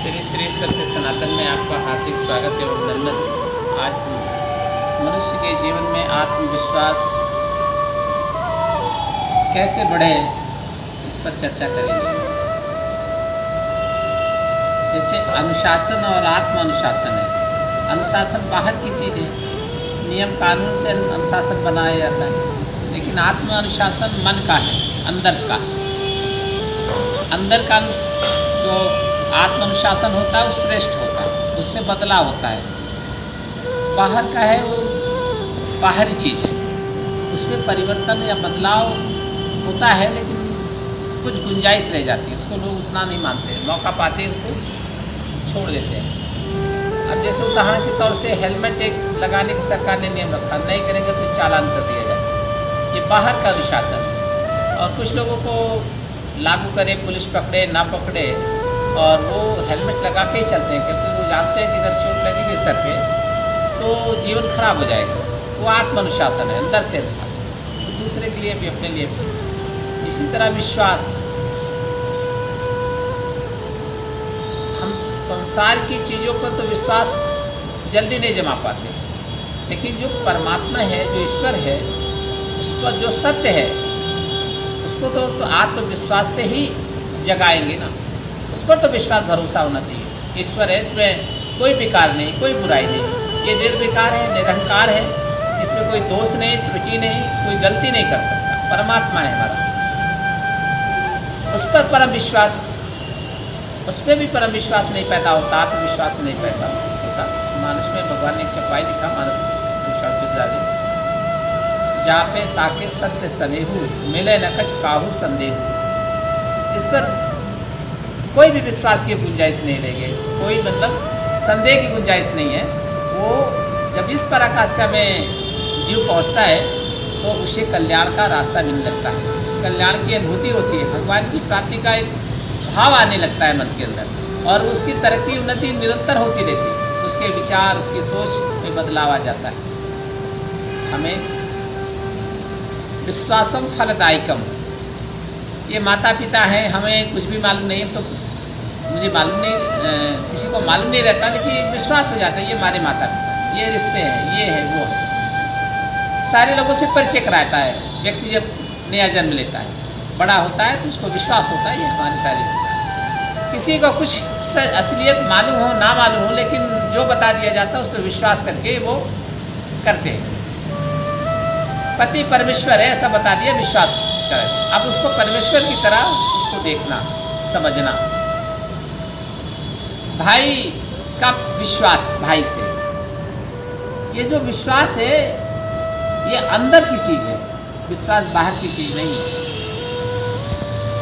श्री श्री सत्य सनातन में आपका हार्दिक स्वागत एवं अभिनंदन। आज हम मनुष्य के जीवन में आत्मविश्वास कैसे बढ़े इस पर चर्चा करेंगे। जैसे अनुशासन और आत्म अनुशासन है। अनुशासन बाहर की चीज़ है, नियम कानून से अनुशासन बनाया जाता है, लेकिन आत्म अनुशासन मन का है, अंदर का। अंदर का जो आत्म अनुशासन होता है वो श्रेष्ठ होता है, उससे बदलाव होता है। बाहर का है वो बाहरी चीज़ है, उसमें परिवर्तन या बदलाव होता है, लेकिन कुछ गुंजाइश रह जाती है, उसको लोग उतना नहीं मानते, मौका पाते हैं उसको छोड़ देते हैं। अब जैसे उदाहरण के तौर से हेलमेट एक लगाने की सरकार ने नियम रखा, नहीं करेंगे तो चालान कर दिया जाए, ये बाहर का अनुशासन है। और कुछ लोगों को लागू करे, पुलिस पकड़े ना पकड़े, और वो हेलमेट लगा के ही चलते हैं, क्योंकि वो जानते हैं कि अगर चोट लगेगी सर पे तो जीवन खराब हो जाएगा। वो आत्म अनुशासन है, अंदर से अनुशासन, तो दूसरे के लिए भी अपने लिए भी। इसी तरह विश्वास, हम संसार की चीज़ों पर तो विश्वास जल्दी नहीं जमा पाते, लेकिन जो परमात्मा है, जो ईश्वर है, उस पर जो सत्य है उसको तो आत्मविश्वास से ही जगाएंगे ना। उस पर तो विश्वास भरोसा होना चाहिए। ईश्वर है, इसमें कोई विकार नहीं, कोई बुराई नहीं, ये निर्विकार है, निरहंकार है, इसमें कोई दोष नहीं, त्रुटि नहीं, कोई गलती नहीं कर सकता। परमात्मा है हमारा, उस पर परम विश्वास, उसमें भी परम विश्वास नहीं पैदा होता, आत्मविश्वास नहीं पैदा होता। मानस में भगवान ने एक चौपाई लिखा, मानस जापे ताके सत्य सनेहू, मिले न कछ काहू संदेहू। जिस पर कोई भी विश्वास की गुंजाइश नहीं रहेगी, कोई मतलब संदेह की गुंजाइश नहीं है, वो जब इस पराकाष्ठा में जीव पहुंचता है तो उसे कल्याण का रास्ता मिलने लगता है, कल्याण की अनुभूति होती है, भगवान की प्राप्ति का एक भाव आने लगता है मन के अंदर, और उसकी तरक्की उन्नति निरंतर होती रहती है। उसके विचार, उसकी सोच में बदलाव आ जाता है। हमें विश्वासम फलदायकम, ये माता पिता हैं, हमें कुछ भी मालूम नहीं, तो मुझे मालूम नहीं, किसी को मालूम नहीं रहता, लेकिन विश्वास हो जाता है ये हमारे माता पिता, ये रिश्ते हैं, ये है वो है। सारे लोगों से परिचय कराता है व्यक्ति। जब नया जन्म लेता है, बड़ा होता है, तो उसको विश्वास होता है ये हमारे सारे रिश्ते हैं। किसी को कुछ असलियत मालूम हो ना मालूम हो, लेकिन जो बता दिया जाता है उस पर विश्वास करके वो करते हैं। पति परमेश्वर है ऐसा बता दिया, विश्वास करें। अब उसको परमेश्वर की तरह उसको देखना, समझना। भाई का विश्वास भाई से, ये जो विश्वास है ये अंदर की चीज़ है, विश्वास बाहर की चीज़ नहीं है।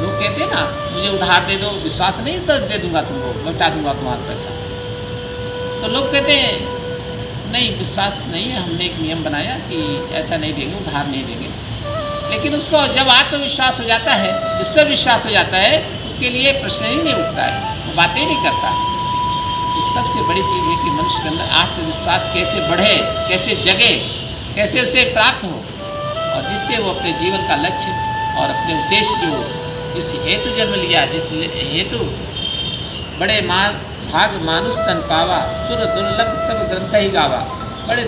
लोग कहते हैं ना, मुझे उधार दे दो, विश्वास नहीं तो दे दूंगा तुमको, लौटा दूंगा तुम्हारा पैसा। तो लोग कहते हैं नहीं, विश्वास नहीं है, हमने एक नियम बनाया कि ऐसा नहीं देंगे, उधार नहीं देंगे। लेकिन उसको जब आत्मविश्वास हो जाता है, जिस पर विश्वास हो जाता है, उसके लिए प्रश्न ही नहीं उठता है, वो बातें ही नहीं करता है। तो सबसे बड़ी चीज़ है कि मनुष्य के अंदर आत्मविश्वास कैसे बढ़े, कैसे जगे, कैसे उसे प्राप्त हो, और जिससे वो अपने जीवन का लक्ष्य और अपने उद्देश्य, जो जिस हेतु जन्म लिया, जिस हेतु बड़े भाग मानुष तन पावा, सुर दुर्लभ सब ग्रंथ ही गावा। बड़े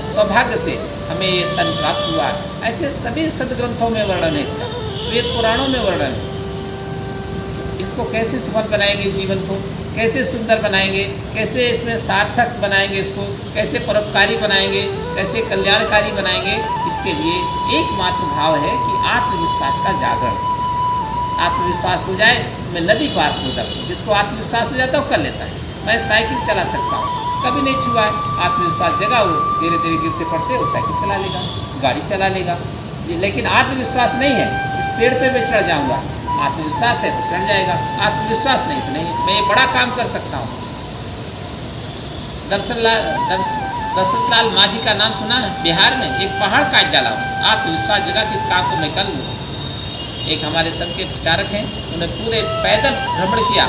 सौभाग्य से हमें ये तन प्राप्त हुआ। ऐसे सभी सदग्रंथों में वर्णन है इसका, वेद पुराणों में वर्णन है। इसको कैसे सफल बनाएंगे, जीवन को कैसे सुंदर बनाएंगे, कैसे इसमें सार्थक बनाएंगे, इसको कैसे परोपकारी बनाएंगे, कैसे कल्याणकारी बनाएंगे, इसके लिए एकमात्र भाव है कि आत्मविश्वास का जागरण। आत्मविश्वास हो जाए, मैं नदी पार हो जाता हूँ। जिसको आत्मविश्वास हो जाता है वो कर लेता है। मैं साइकिल चला सकता हूँ, कभी नहीं छुआ है, आत्मविश्वास जगा, वो धीरे धीरे गिरते पड़ते वो साइकिल चला लेगा, गाड़ी चला लेगा जी। लेकिन आत्मविश्वास नहीं है, इस पेड़ पे मैं चढ़ जाऊँगा, आत्मविश्वास है तो चढ़ जाएगा, आत्मविश्वास नहीं तो नहीं। मैं ये बड़ा काम कर सकता हूँ। दशरथ लाल माझी का नाम सुना है? बिहार में एक पहाड़ काट डाला, आत्मविश्वास जगा कि इस काम को मैं कर लूँ। एक हमारे संघ के प्रचारक हैं, उन्हें पूरे पैदल भ्रमण किया,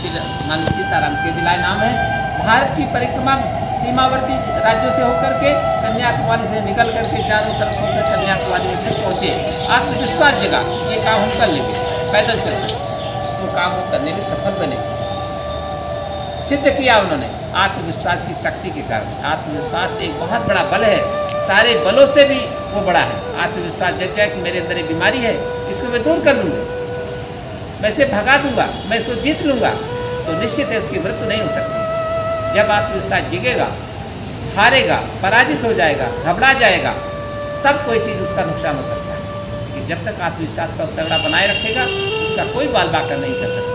फिर मान सीताराम केदिलाय नाम है, भारत की परिक्रमा सीमावर्ती राज्यों से होकर के कन्याकुमारी से निकल करके चारों तरफ होकर कन्याकुमारी में पहुँचे। आत्मविश्वास जगा, ये काम हम कर लेंगे, पैदल चलते, वो काम वो करने में सफल बने। सिद्ध किया उन्होंने आत्मविश्वास की शक्ति के कारण। आत्मविश्वास एक बहुत बड़ा बल है, सारे बलों से भी वो बड़ा है। आत्मविश्वास जग जाए कि मेरे अंदर एक बीमारी है, इसको मैं दूर कर लूँगा, मैं इसे भगा दूंगा, मैं इसको जीत लूँगा, तो निश्चित है उसकी मृत्यु नहीं हो सकती। जब आत्मविश्वास जिगेगा, हारेगा, पराजित हो जाएगा, घबरा जाएगा, तब कोई चीज़ उसका नुकसान हो सकता है। कि जब तक आत्मविश्वास पर तगड़ा बनाए रखेगा, उसका कोई बाल बाकर नहीं कर सकता।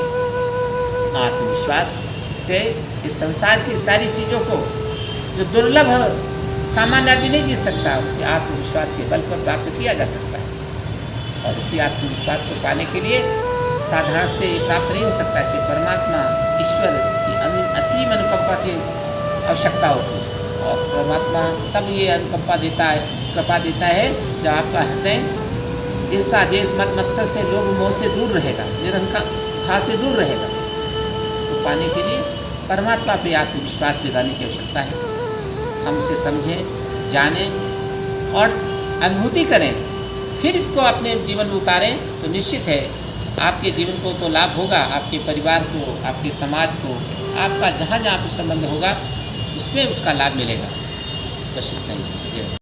आत्मविश्वास से इस संसार की सारी चीज़ों को, जो दुर्लभ सामान्य आदमी नहीं जीत सकता, उसे आत्मविश्वास के बल पर प्राप्त किया जा सकता है। और इसी आत्मविश्वास को पाने के लिए साधारण से प्राप्त नहीं हो सकता, इसे परमात्मा ईश्वर की असीम अनुकंपा की आवश्यकता होती है। और परमात्मा तब ये अनुकंपा देता है, कृपा देता है, जब आपका हृदय ईर्षा द्वेष मद मत्सर से लोभ मोह से दूर रहेगा, निरंकार से दूर रहेगा। इसको पाने के लिए परमात्मा पे आत्मविश्वास जगाने की आवश्यकता है। हम उसे समझें, जानें और अनुभूति करें, फिर इसको अपने जीवन में उतारें, तो निश्चित है आपके जीवन को तो लाभ होगा, आपके परिवार को, आपके समाज को, आपका जहाँ जहाँ भी संबंध होगा उसमें उसका लाभ मिलेगा। बस इतना ही।